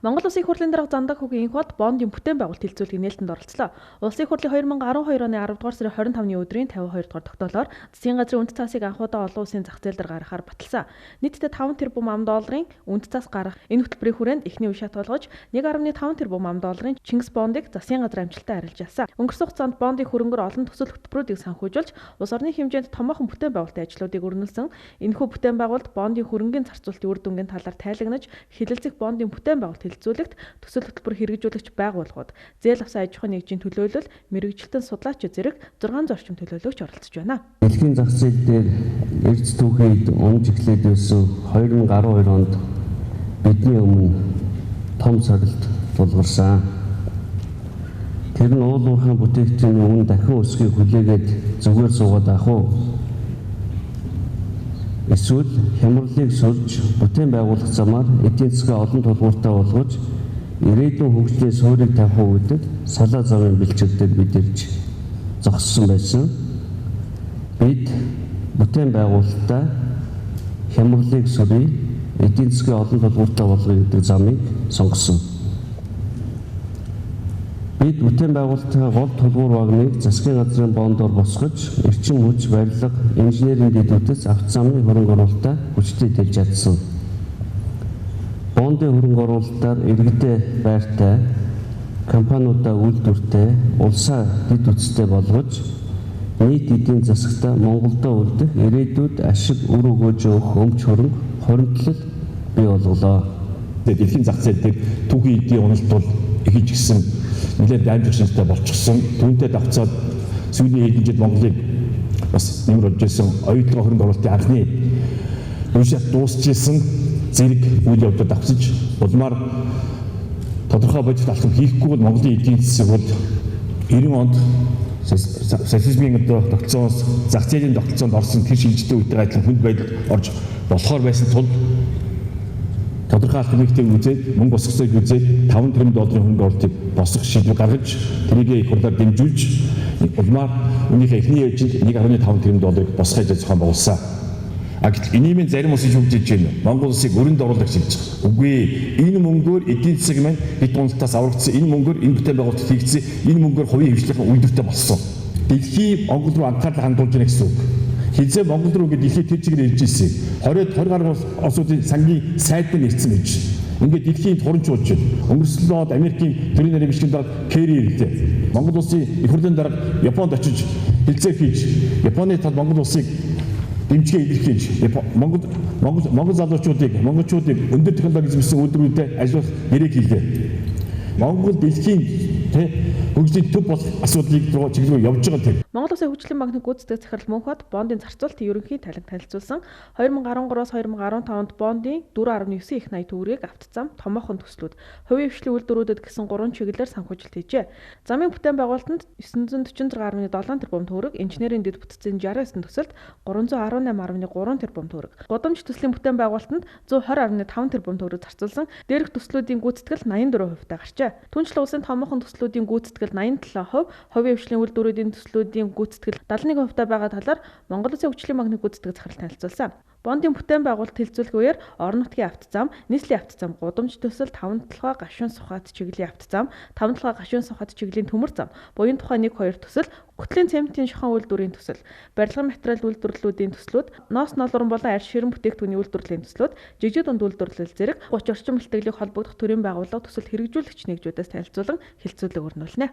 Монгол Улсын их хурлын дарга Зандаг хүүгийн инх бод бондын бүтээн байгуулалт хэлцүүлгийн нээлтэнд оролцлоо. Улсын их хурлын 2012 оны 10 дугаар сарын 25-ны өдрийн 52 дугаар тогтоолоор засгийн газрын үнэт цаасыг анхудаа олон улсын зах зээл дээр гаргахаар баталсан. Нийтдээ 5 тэрбум ам долларын үнэт цаас гарах энэ хөтөлбөрийн хүрээнд эхний үе шат болгож 1.5 тэрбум ам долларын Чингис бондыг засгийн газар амжилттай арилж авсан. Өнгөрсөн хугацаанд бондын хөрөнгөөр олон төсөл хөтөлбөрүүдийг санхүүжүүлж улс орны хэмжээнд томоохон бүтээн байгуулалтын ажлуудыг өрнүүлсэн. Энэхүү бүтээн байгуулалт бондын хөрөнгийн зарцуулалтын үр дүнгийн талаар тайлагнаж хилэлцэх бондын бүтээн байгуулалт хэлэлцүүлэгт төсөл хөтөлбөр хэрэгжүүлэгч байгууллагууд, зээл авсан аж ахуйн нэгжийн төлөөлөл, мэрэгжилтэн судлаач зэрэг 600 орчим төлөөлөгч оролцож байна. Дэлхийн зах зээл дээр эрдэс түүхийд унж эхлээд байсан 2012 онд бидний өмнө том сорилт тулгарсан. Тэр нь уул уурхайн бүтээгдэхүүний өмнө дахин өсгөхийг хүлээгээд зүгээр суугаад ах уу? Эсвэл хямралыг сурж бүтээн байгуулах замаар эдийн засгаа олон тулгууртай болгож ирээдүйн хөгжлийн суурийг тавих үедээ салаа замын бэлчигдээд бид ирж зогссон байсан. Бид бүтээн байгуулалтаа хямралыг сурья, эдийн засгийн олон тулгууртай болгоё гэдэг замыг сонгосон. Бид бүтээн байгуулалтын гол тулгуур багныг засгийн газрын бондоор босгож, эрчим хүч, барилга, инженерийн дэдүүдэс авто замын хөрөнгө оруулалтаа хүчтэй дэлж чадсан. Бондын хөрөнгө оруулалтаар иргэдээ байртай, компаниудаа үйлдвэртэй, улсаа дэд үсттэй болгож, нийт эдийн засагтаа Монголдо үлдэх ирээдүйд ашиг үр өгөөж өгөх өмч хөрөнгө хоригдлол бий болголоо. Дэлхийн зах зээл дээр түүхийн эдийн уналт бол ихэж гисэн нэлээд дамжих шинжтэй болчихсон. Түүнтэй давцаад сүүлийн хэдэн жил Монголыг бас нэмэр болж исэн оюутлогын хөрөнгө оруулалтын анхны үе дуусчихсан зэрэг үйл явдал авчиж улмаар тодорхой бодит алхам хийхгүй бол Монголын эдийн засаг бол 90 онд социализмын тогтолцоос зах зээлийн тогтолцоонд орсон тэр шинжтэй үетэй адилхан хүнд байдалд орж болохоор байсан тул тодорхой алхам хийхдээ үзээд мөнгө босгосыг үзээд 5 тэрбум долларын хөрөнгө оруулалтыг босгох шийдвэр гаргаж тэрийг их хурлаар дэмжүүлж улмаар үүнийхээ эхний ээлжинд 1.5 тэрбум долларыг босгохыг зохион байгуулсан. Эниймээ зарим улс хөгжиж байна. Монгол улсыг өрөнд оруулах гэж байгаа. Үгүй ээ. Энэ мөнгөөр эдийн засаг маань хэд уналтаас аврагдсан. Энэ мөнгөөр энэ бүтээн байгуулалт хийгдсэн. Энэ мөнгөөр хувийн хвшлийнхэн үйлдвэртэй болсон. Дэлхий Монгол руу анхаарал хандуулж байна гэсэн үг. Хизээ Монгол руу ингээд дэлхийд тэр чигээр ирж ирсэн. 20 гаруй улсуудын сангийн сайд дээр ирсэн байж. Ингээд дэлхийд хурамчулж байна. Өнгөрсөн лоод Америкийн төрийн нарийн бичгийн дарга Керри ирлээ. Монгол улсын их хурлын дарга Японд очиж хэлцээр хийж Японы тал Монгол улсыг дэмжгээ илэрхийлж Монгол залуучуудыг өндөр технологи зэмсэн үйлдвэрүүдэд ажиллах нэрийг хийлээ. Монгол дэлхийн хөгжлийн төв болох асуудлыг чиглэлөөр явж байгаа тийм. Монгол Улсын хөгжлийн банкны гүйцэтгэх захирал Мөнхбат бондын зарцуулалтын ерөнхий талиг танилцуулсан. 2013-аас 2015 онд бондын 4.9 их 80 төгрөгийг авто зам, томоохон төслүүд, хувийн хвшлийн үйлдвэрүүдэд гэсэн 3 чиглэлээр санхүүжилт хийжээ. Замын бүтээн байгуулалтанд 946.7 тэрбум төгрөг, инженерийн дэд бүтцийн 69 төсөлд 318.3 тэрбум төгрөг, гудамж төслийн бүтээн байгуулалтанд 120.5 тэрбум төгрөг зарцуулсан. Дээрх төслүүдийн гүйцэтгэл 84% таа гарчээ. Түүнчлэн улсын томоохон төслүүдийн гүйцэтгэл 87%, хувийн хвшлийн үйлдвэрүүдийн төслүүдийн гүйцэтгэл 71% таа байгаа талаар Монгол Улсын хөгжлийн банкны гүйцэтгэх захирал танилцуулсан. Бондын бүтээн байгуулалт хэлцүүлэх үеэр орон нутгийн авто зам, нийслэлийн авто зам, гудамж төсөл, 5 толгой гашуун сухад чиглэлийн авто зам, 5 толгой гашуун сухад чиглэлийн төмөр зам, буян тухай 1-2 төсөл, хөтлийн цементийн шохон үйлдвэрийн төсөл, барилгын материал үйлдвэрлэлүүдийн төслүүд, ноос ноолорон болон арьс ширэн бүтээгдэхүүний үйлдвэрлэлийн төслүүд, жижиг дунд үйлдвэрлэл зэрэг 30 орчим бэлтгэлийг холбогдох төрийн байгууллага төсөл хэрэгжүүлэгч нэгжүүдээс танилцуулан хэлцүүлэг өрнүүлнэ.